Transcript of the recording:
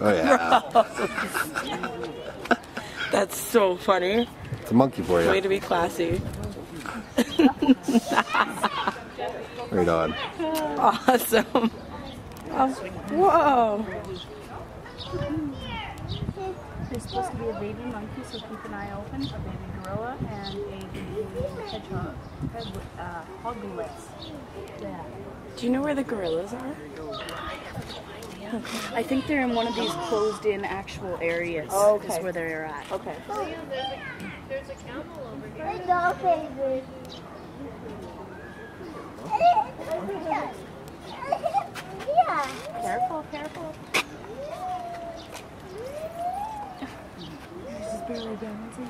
Oh yeah. That's so funny. It's a monkey for you. Way to be classy. Right on. Awesome. Oh, whoa. There's supposed to be a baby monkey, so keep an eye open. A baby gorilla and a baby hedgehog. Hoglets. Yeah. Do you know where the gorillas are? I think they're in one of these closed-in actual areas. Oh, okay. Is where they're at. Okay. There's a camel over here. Careful, careful. This is barely done, is it?